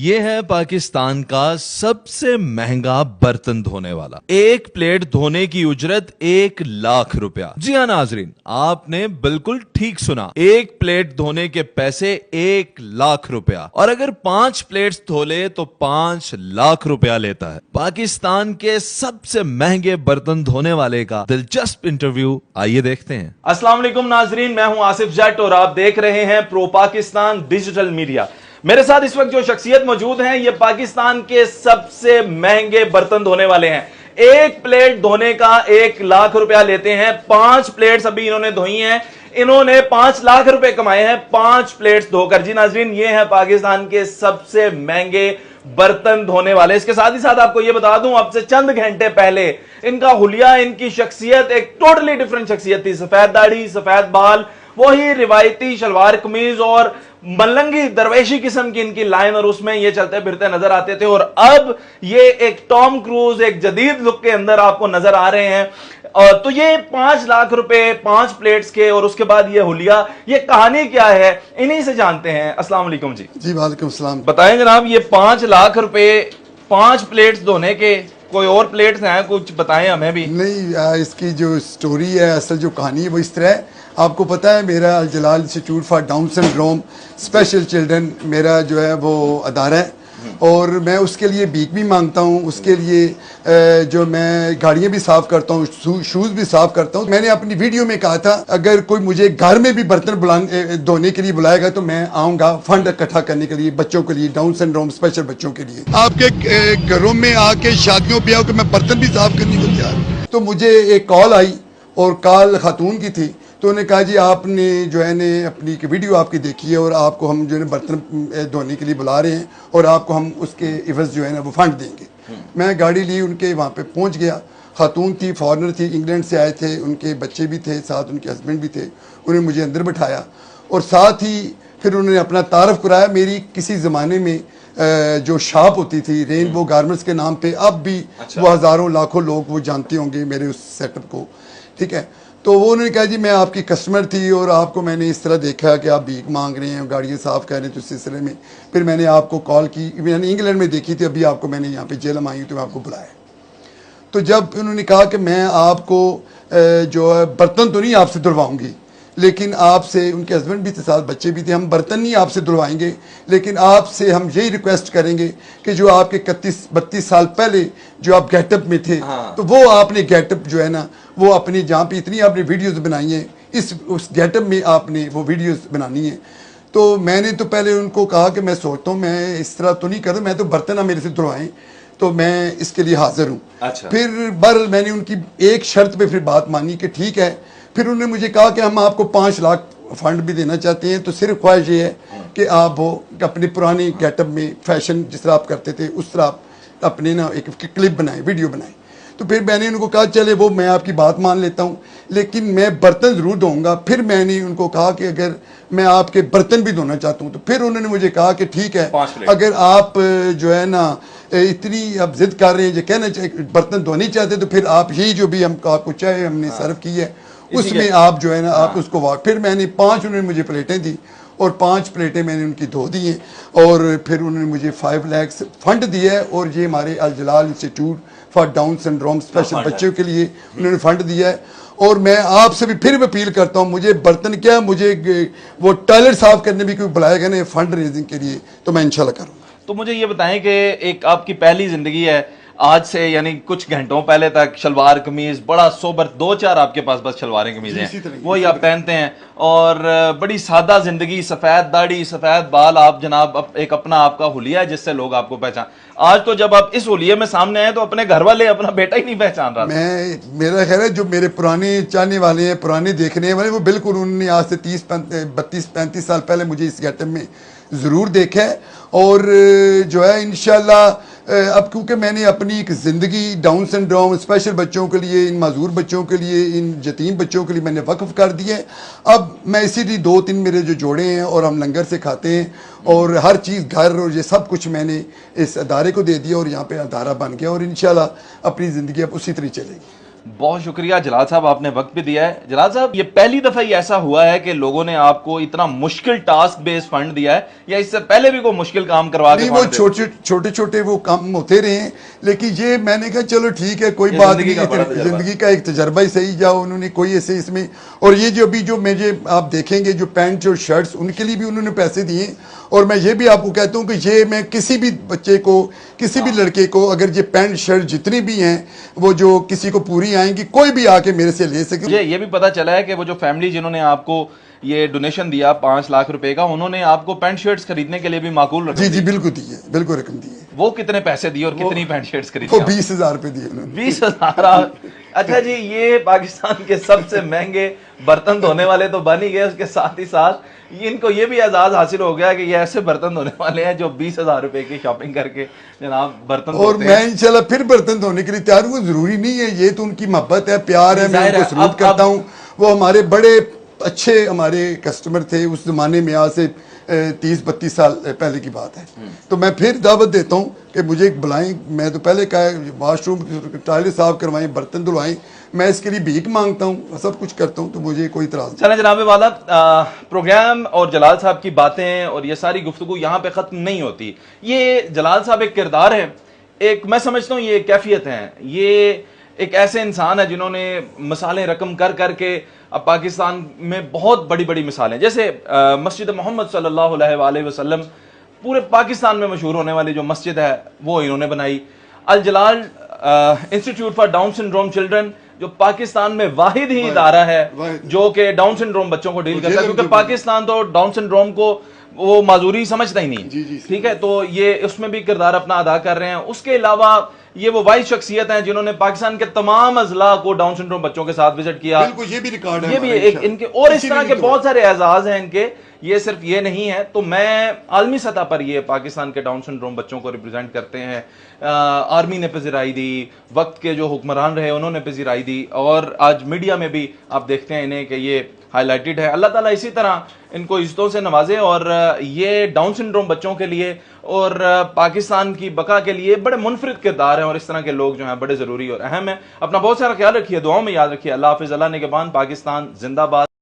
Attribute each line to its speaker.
Speaker 1: ये है पाकिस्तान का सबसे महंगा बर्तन धोने वाला। एक प्लेट धोने की उजरत 1 लाख रुपया। जी हाँ नाजरीन, आपने बिल्कुल ठीक सुना, एक प्लेट धोने के पैसे 1 लाख रुपया, और अगर 5 प्लेट्स धो ले तो 5 लाख रुपया लेता है। पाकिस्तान के सबसे महंगे बर्तन धोने वाले का दिलचस्प इंटरव्यू, आइए देखते हैं। अस्सलाम वालेकुम नाजरीन, मैं हूं आसिफ जट और आप देख रहे हैं प्रो पाकिस्तान डिजिटल मीडिया। मेरे साथ इस वक्त जो शख्सियत मौजूद हैं, ये पाकिस्तान के सबसे महंगे बर्तन धोने वाले हैं। एक प्लेट धोने का 1 लाख रुपया लेते हैं। 5 प्लेट्स अभी इन्होंने धोई हैं, इन्होंने 5 लाख रुपए कमाए हैं 5 प्लेट्स धोकर। जी नाजरीन, ये है पाकिस्तान के सबसे महंगे बर्तन धोने वाले। इसके साथ ही साथ आपको ये बता दूं, अब से चंद घंटे पहले इनका हुलिया, इनकी शख्सियत एक टोटली डिफरेंट शख्सियत थी। सफेद दाढ़ी, सफेद बाल, वही रिवायती शलवार कमीज और मलंगी दरवेशी किस्म की इनकी लाइन, और उसमें ये चलते फिरते नजर आते थे। और अब ये एक टॉम क्रूज, एक जदीद लुक के अंदर आपको नजर आ रहे हैं। तो ये 5 लाख रुपए 5 प्लेट्स के, और उसके बाद ये हुलिया, ये कहानी क्या है, इन्हीं से जानते हैं। अस्सलाम वालेकुम जी।
Speaker 2: जी वालेकुम सलाम।
Speaker 1: बताएं जनाब, ये 5 लाख रुपए 5 प्लेट्स धोने के, कोई और प्लेट्स हैं, कुछ बताएं हमें भी।
Speaker 2: नहीं, इसकी जो स्टोरी है, असल जो कहानी है वो इस तरह है। आपको पता है मेरा Al Jalal institute for Down syndrome special children मेरा जो है वो अदारा है, और मैं उसके लिए भीख भी मांगता हूँ। उसके लिए जो मैं गाड़ियाँ भी साफ़ करता हूँ, शूज़ भी साफ़ करता हूँ। मैंने अपनी वीडियो में कहा था, अगर कोई मुझे घर में भी बर्तन धोने के लिए बुलाएगा तो मैं आऊँगा फंड इकट्ठा करने के लिए, बच्चों के लिए, डाउन सिंड्रोम स्पेशल बच्चों के लिए। आपके घरों में आके शादियों पे आओ कि मैं बर्तन भी साफ़ करने को तैयार। तो मुझे एक कॉल आई, और कॉल खातून की थी, तो उन्होंने कहा जी आपने जो है ने अपनी वीडियो आपकी देखी है, और आपको हम जो है बर्तन धोने के लिए बुला रहे हैं, और आपको हम उसके इवज़ जो है ना वो फंड देंगे। मैं गाड़ी ली, उनके वहाँ पे पहुँच गया। खातून थी, फॉरेनर थी, इंग्लैंड से आए थे, उनके बच्चे भी थे साथ, उनके हस्बैंड भी थे। उन्होंने मुझे अंदर बिठाया, और साथ ही फिर उन्होंने अपना तारफ़ कराया। मेरी किसी ज़माने में जो शॉप होती थी रेनबो गारमेंट्स के नाम पे, अब भी वो हज़ारों लाखों लोग वो जानते होंगे मेरे उस सेटअप को, ठीक है। तो वो उन्होंने कहा जी मैं आपकी कस्टमर थी, और आपको मैंने इस तरह देखा कि आप भीख मांग रहे हैं, गाड़ियाँ साफ़ कर रहे हैं, तो इस सिलसिले में फिर मैंने आपको कॉल की। मैंने इंग्लैंड में देखी थी, अभी आपको मैंने यहाँ पे जेल में आई हूँ तो मैं आपको बुलाया। तो जब उन्होंने कहा कि मैं आपको जो है बर्तन तो नहीं आपसे धुलवाऊँगी, लेकिन आपसे, उनके हस्बैंड भी थे साथ, बच्चे भी थे, हम बर्तन नहीं आपसे धुलवाएंगे, लेकिन आपसे हम यही रिक्वेस्ट करेंगे कि जो आपके 31-32 साल पहले जो आप गेटअप में थे, तो वो आपने गेटअप जो है ना वो अपनी, जहाँ पे इतनी आपने वीडियोस बनाई हैं, उस गेटअप में आपने वो वीडियोस बनानी है। तो मैंने तो पहले उनको कहा कि मैं सोचता हूँ मैं इस तरह तो नहीं करता, मैं तो बर्तन आप मेरे से धुलवाएं, तो मैं इसके लिए हाजिर हूँ। अच्छा। फिर बहरहाल मैंने उनकी एक शर्त पे फिर बात मानी कि ठीक है। फिर उन्होंने मुझे कहा कि हम आपको 5 लाख फंड भी देना चाहते हैं, तो सिर्फ ख्वाहिश ये है कि आप वो अपने पुराने गेटअप में फैशन जिस तरह आप करते थे उस तरह आप अपने ना एक क्लिप बनाएं, वीडियो बनाएं। तो फिर मैंने उनको कहा चले वो मैं आपकी बात मान लेता हूँ, लेकिन मैं बर्तन ज़रूर धोऊंगा। फिर मैंने उनको कहा कि अगर मैं आपके बर्तन भी धोना चाहता हूँ, तो फिर उन्होंने मुझे कहा कि ठीक है, अगर आप जो है ना इतनी अब जिद कर रहे हैं, जो कहना चाहिए बर्तन धोने चाहते, तो फिर आप यही जो भी हम आपको चाहे हमने सर्व की है उसमें आप जो है ना आप उसको वाक। फिर मैंने 5 उन्होंने मुझे प्लेटें दी, और 5 प्लेटें मैंने उनकी धो दी हैं, और फिर उन्होंने मुझे 5 लाख फंड दिया है। और ये हमारे Al Jalal institute for Down syndrome special बच्चों के लिए उन्होंने फंड दिया है। और मैं आपसे भी फिर अपील करता हूँ, मुझे बर्तन क्या, मुझे वो टॉयलेट साफ़ करने भी कोई बुलाएगा ना फंड रेजिंग के लिए, तो मैं इंशाल्लाह करूँगा।
Speaker 1: तो मुझे ये बताएं कि एक आपकी पहली ज़िंदगी है, आज से यानी कुछ घंटों पहले तक शलवार कमीज, बड़ा सोबर, 2-4 आपके पास बस शलवारें कमीजें हैं, वही आप पहनते हैं, और बड़ी सादा जिंदगी, सफेद दाढ़ी, सफेद बाल, आप जनाब एक अपना आपका हुलिया है जिससे लोग आपको पहचान। आज तो जब आप इस हुलिये में सामने आए तो अपने घर वाले, अपना बेटा ही नहीं पहचान रहा।
Speaker 2: मेरा ख्याल है जो मेरे पुराने चाहने वाले हैं, पुराने देखने वाले, वो बिल्कुल उन्होंने आज से 32-35 साल पहले मुझे इस गेटअप में ज़रूर देखा है। और जो है इंशाल्लाह अब क्योंकि मैंने अपनी एक ज़िंदगी डाउन सिंड्रोम स्पेशल बच्चों के लिए, इन माजूर बच्चों के लिए, इन यतीम बच्चों के लिए मैंने वक्फ कर दिया है। अब मैं इसीलिए 2-3 मेरे जो जोड़े हैं, और हम लंगर से खाते हैं, और हर चीज़ घर और ये सब कुछ मैंने इस अदारे को दे दिया, और यहाँ पे अदारा बन गया, और इंशाल्लाह अपनी ज़िंदगी अब उसी तरह चलेगी।
Speaker 1: بہت شکریہ جلال صاحب, آپ نے وقت بھی دیا ہے. جلال صاحب, یہ پہلی دفعہ ہی ایسا ہوا ہے کہ لوگوں نے آپ کو اتنا مشکل ٹاسک بیس فنڈ دیا ہے, یا اس سے پہلے بھی کوئی مشکل کام کروا کے؟
Speaker 2: نہیں, وہ چھوٹے چھوٹے وہ کام ہوتے رہے ہیں, لیکن یہ میں نے کہا چلو ٹھیک ہے, کوئی بات نہیں, زندگی کا ایک تجربہ ہی صحیح. جاؤ انہوں نے کوئی ایسے اس میں, اور یہ جو ابھی جو مجھے آپ دیکھیں گے جو پینٹ اور شرٹس, ان کے لیے بھی انہوں نے پیسے دیے. اور میں یہ بھی آپ کو کہتا ہوں کہ یہ میں کسی بھی بچے کو, کسی بھی لڑکے کو, اگر یہ پینٹ شرٹ جتنی بھی ہیں وہ جو کسی کو پوری آئیں گی, کوئی بھی آ کے میرے سے لے سکے.
Speaker 1: یہ بھی پتا چلا ہے کہ وہ جو فیملی جنہوں نے آپ کو یہ ڈونیشن دیا 5 لاکھ روپے کا, انہوں نے آپ کو پینٹ شرٹس خریدنے کے لیے بھی معقول رقم دی.
Speaker 2: جی بالکل دی ہے, بالکل رقم دی ہے.
Speaker 1: وہ کتنے پیسے دیے اور کتنی پینٹ شرٹس خریدی؟
Speaker 2: وہ 20,000 روپے دیے انہوں نے.
Speaker 1: 20,000. اچھا جی, یہ پاکستان کے سب سے مہنگے برتن دھونے والے تو بن ہی گئے, اس کے ساتھ ہی ساتھ ان کو یہ بھی اعزاز حاصل ہو گیا کہ یہ ایسے برتن دھونے والے ہیں جو 20,000 روپے کی شاپنگ کر کے جناب برتن دھوتے ہیں.
Speaker 2: اور میں انشاءاللہ پھر برتن دھونے کے لیے تیار ہوں. ضروری نہیں ہے, یہ تو ان کی محبت ہے, پیار ہے, میں ان کو سلوٹ کرتا ہوں. وہ ہمارے بڑے اچھے ہمارے کسٹمر تھے اس زمانے میں, آج سے 30-32 سال پہلے کی بات ہے. تو میں پھر دعوت دیتا ہوں کہ مجھے بلائیں. میں تو پہلے کہا واش روم ٹوائلٹ صاف کروائیں, برتن دھلوائیں, میں اس کے لیے بھیک مانگتا ہوں, سب کچھ کرتا ہوں, تو مجھے کوئی اعتراض نہیں.
Speaker 1: چلیں جناب والا, پروگرام اور جلال صاحب کی باتیں اور یہ ساری گفتگو یہاں پہ ختم نہیں ہوتی. یہ جلال صاحب ایک کردار ہے, ایک میں سمجھتا ہوں یہ ایک کیفیت ہے, یہ ایک ایسے انسان ہے جنہوں نے مثالیں رقم کر کر کے اب پاکستان میں بہت بڑی بڑی مثالیں, جیسے مسجد محمد صلی اللہ علیہ وآلہ وسلم پورے پاکستان میں مشہور ہونے والی جو مسجد ہے وہ انہوں نے بنائی. الجلال institute for down syndrome children جو پاکستان میں واحد ہی ادارہ ہے جو کہ ڈاؤن سنڈروم بچوں کو ڈیل کرتا ہے, کیونکہ پاکستان تو ڈاؤن سنڈروم کو وہ معذوری سمجھتا ہی نہیں. ٹھیک ہے, تو یہ اس میں بھی کردار اپنا ادا کر رہے ہیں. اس کے علاوہ یہ وہ واحد شخصیت ہیں جنہوں نے پاکستان کے تمام اضلاع کو ڈاؤن سنڈروم بچوں کے ساتھ وزٹ کیا.
Speaker 2: بالکل, یہ بھی ریکارڈ ہے,
Speaker 1: یہ بھی ایک ان کے, اور اس طرح کے بہت سارے اعزاز ہیں ان کے, یہ صرف یہ نہیں ہے. تو میں عالمی سطح پر یہ پاکستان کے ڈاؤن سنڈروم بچوں کو ریپرزینٹ کرتے ہیں. آرمی نے پذیرائی دی, وقت کے جو حکمران رہے انہوں نے پذیرائی دی, اور آج میڈیا میں بھی آپ دیکھتے ہیں انہیں کہ یہ ہائی لائٹڈ ہے. اللہ تعالیٰ اسی طرح ان کو عزتوں سے نوازے, اور یہ ڈاؤن سنڈروم بچوں کے لیے اور پاکستان کی بقا کے لیے بڑے منفرد کردار ہیں, اور اس طرح کے لوگ جو ہیں بڑے ضروری اور اہم ہیں. اپنا بہت سارا خیال رکھیے, دعاؤں میں یاد رکھیے. اللہ حافظ, اللہ نگہبان. پاکستان زندہ باد.